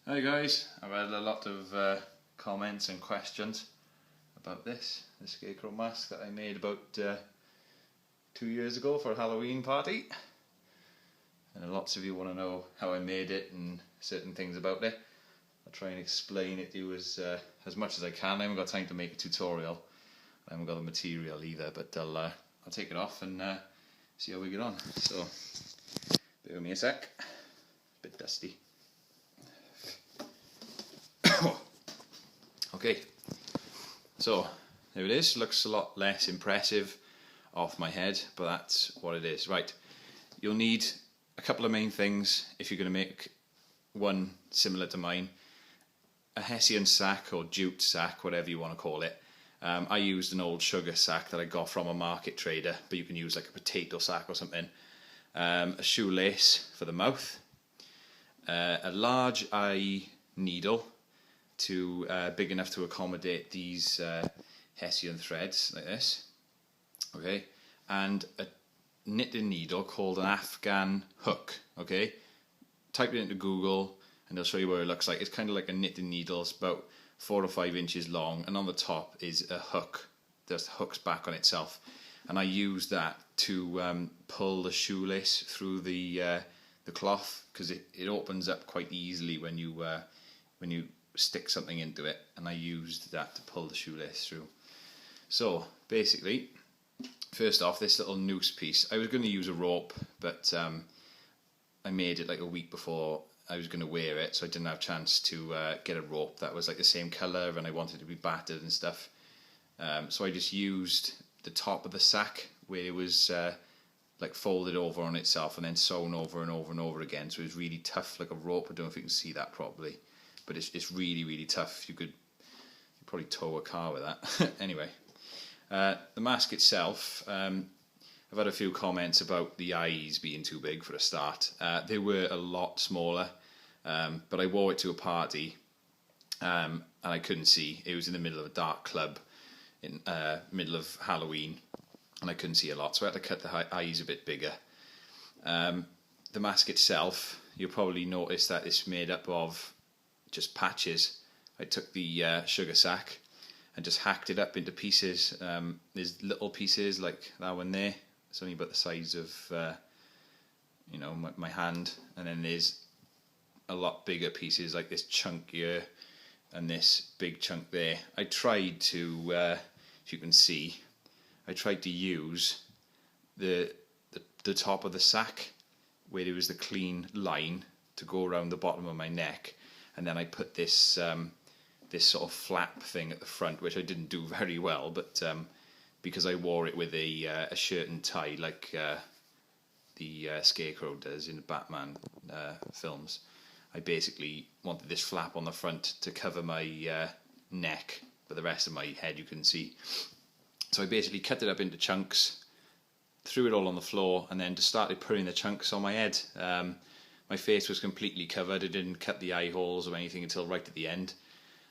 Hi guys, I've had a lot of comments and questions about the scarecrow mask that I made about 2 years ago for a Halloween party. And lots of you want to know how I made it and certain things about it. I'll try and explain it to you as much as I can. I haven't got time to make a tutorial. I haven't got the material either, but I'll take it off and see how we get on. So, bear with me a sec. Bit dusty. Okay, so there it is. Looks a lot less impressive off my head, but that's what it is. Right, you'll need a couple of main things if you're going to make one similar to mine. A hessian sack or jute sack, whatever you want to call it. I used an old sugar sack that I got from a market trader, but you can use like a potato sack or something. A shoelace for the mouth. A large eye needle big enough to accommodate these hessian threads like this, okay, and a knitting needle called an afghan hook. Okay, type it into Google and they'll show you what it looks like. It's kind of like a knitting needle. It's about 4 or 5 inches long, and on the top is a hook that hooks back on itself, and I use that to pull the shoelace through the cloth, because it opens up quite easily when you stick something into it, and I used that to pull the shoelace through. So basically, first off, this little noose piece, I was going to use a rope, but I made it like a week before I was going to wear it, so I didn't have a chance to get a rope that was like the same colour, and I wanted it to be battered and stuff. So I just used the top of the sack where it was like folded over on itself and then sewn over and over and over again, so it was really tough, like a rope. I don't know if you can see that properly, but it's really, really tough. You'd probably tow a car with that. Anyway, the mask itself, I've had a few comments about the eyes being too big for a start. They were a lot smaller, but I wore it to a party, and I couldn't see. It was in the middle of a dark club in middle of Halloween, and I couldn't see a lot, so I had to cut the eyes a bit bigger. The mask itself, you'll probably notice that it's made up of just patches. I took the sugar sack and just hacked it up into pieces. There's little pieces like that one there. It's only about the size of my hand, and then there's a lot bigger pieces like this chunk here and this big chunk there. I tried to, if you can see, I tried to use the top of the sack where there was the clean line to go around the bottom of my neck. And then I put this this sort of flap thing at the front, which I didn't do very well, but because I wore it with a shirt and tie like the Scarecrow does in the Batman films, I basically wanted this flap on the front to cover my neck, but the rest of my head you can see. So I basically cut it up into chunks, threw it all on the floor, and then just started putting the chunks on my head. My face was completely covered. I didn't cut the eye holes or anything until right at the end.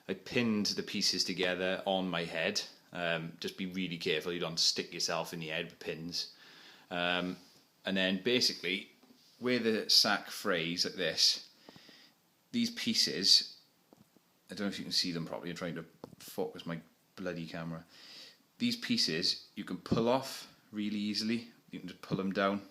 I pinned the pieces together on my head. Just be really careful you don't stick yourself in the head with pins. And then basically, where the sack frays like this, these pieces, I don't know if you can see them properly, I'm trying to focus my bloody camera. These pieces you can pull off really easily. You can just pull them down.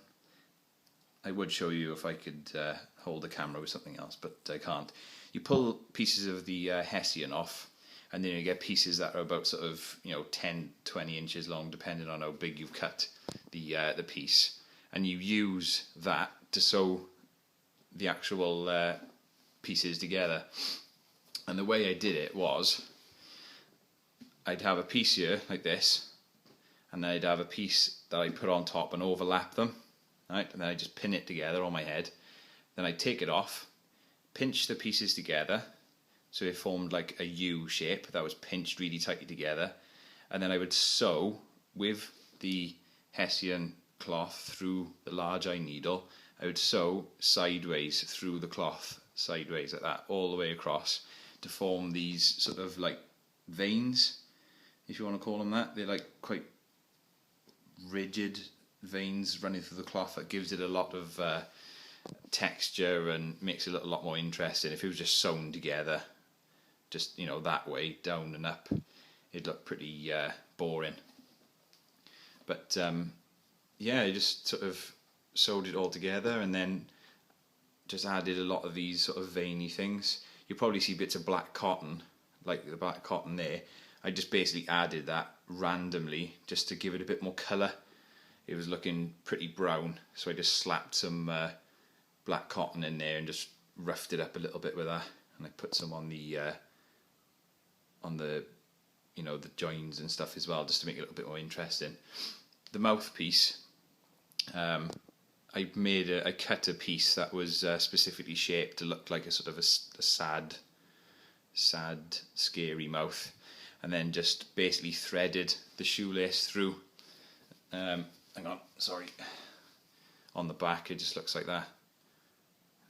I would show you if I could hold the camera with something else, but I can't. You pull pieces of the hessian off, and then you get pieces that are about sort of 10, 20 inches long, depending on how big you've cut the piece, and you use that to sew the actual pieces together. And the way I did it was, I'd have a piece here like this, and then I'd have a piece that I put on top and overlap them. Right, and then I just pin it together on my head. Then I take it off, pinch the pieces together, so it formed like a U shape that was pinched really tightly together. And then I would sew with the hessian cloth through the large eye needle. I would sew sideways through the cloth, sideways like that, all the way across, to form these sort of like veins, if you want to call them that. They're like quite rigid veins running through the cloth that gives it a lot of texture and makes it a lot more interesting. If it was just sewn together, just that way, down and up, it'd look pretty boring. But yeah, I just sort of sewed it all together and then just added a lot of these sort of veiny things. You'll probably see bits of black cotton, like the black cotton there. I just basically added that randomly just to give it a bit more colour. It was looking pretty brown, so I just slapped some black cotton in there and just roughed it up a little bit with that, and I put some on the the joins and stuff as well, just to make it a little bit more interesting. The mouthpiece, I cut a piece that was specifically shaped to look like a sort of a sad, scary mouth, and then just basically threaded the shoelace through. Hang on, sorry. On the back, it just looks like that.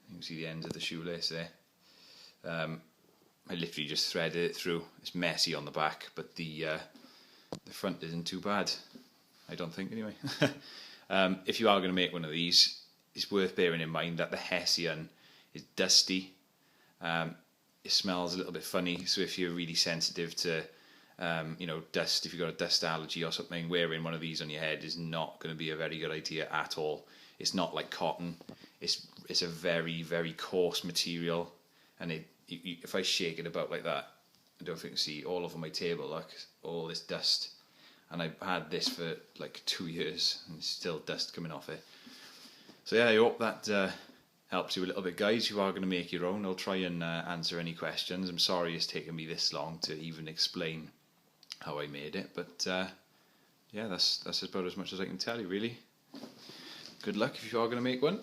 You can see the ends of the shoelace there. I literally just threaded it through. It's messy on the back, but the front isn't too bad, I don't think, anyway. If you are going to make one of these, it's worth bearing in mind that the hessian is dusty. It smells a little bit funny, so if you're really sensitive to dust, if you've got a dust allergy or something, wearing one of these on your head is not going to be a very good idea at all. It's not like cotton. It's a very, very coarse material, and if I shake it about like that, I don't think you can see all over my table, look, all this dust. And I've had this for like 2 years and it's still dust coming off it. So yeah, I hope that helps you a little bit, guys. You are going to make your own. I'll try and answer any questions. I'm sorry it's taken me this long to even explain how I made it, but yeah, that's about as much as I can tell you, really. Good luck if you are going to make one.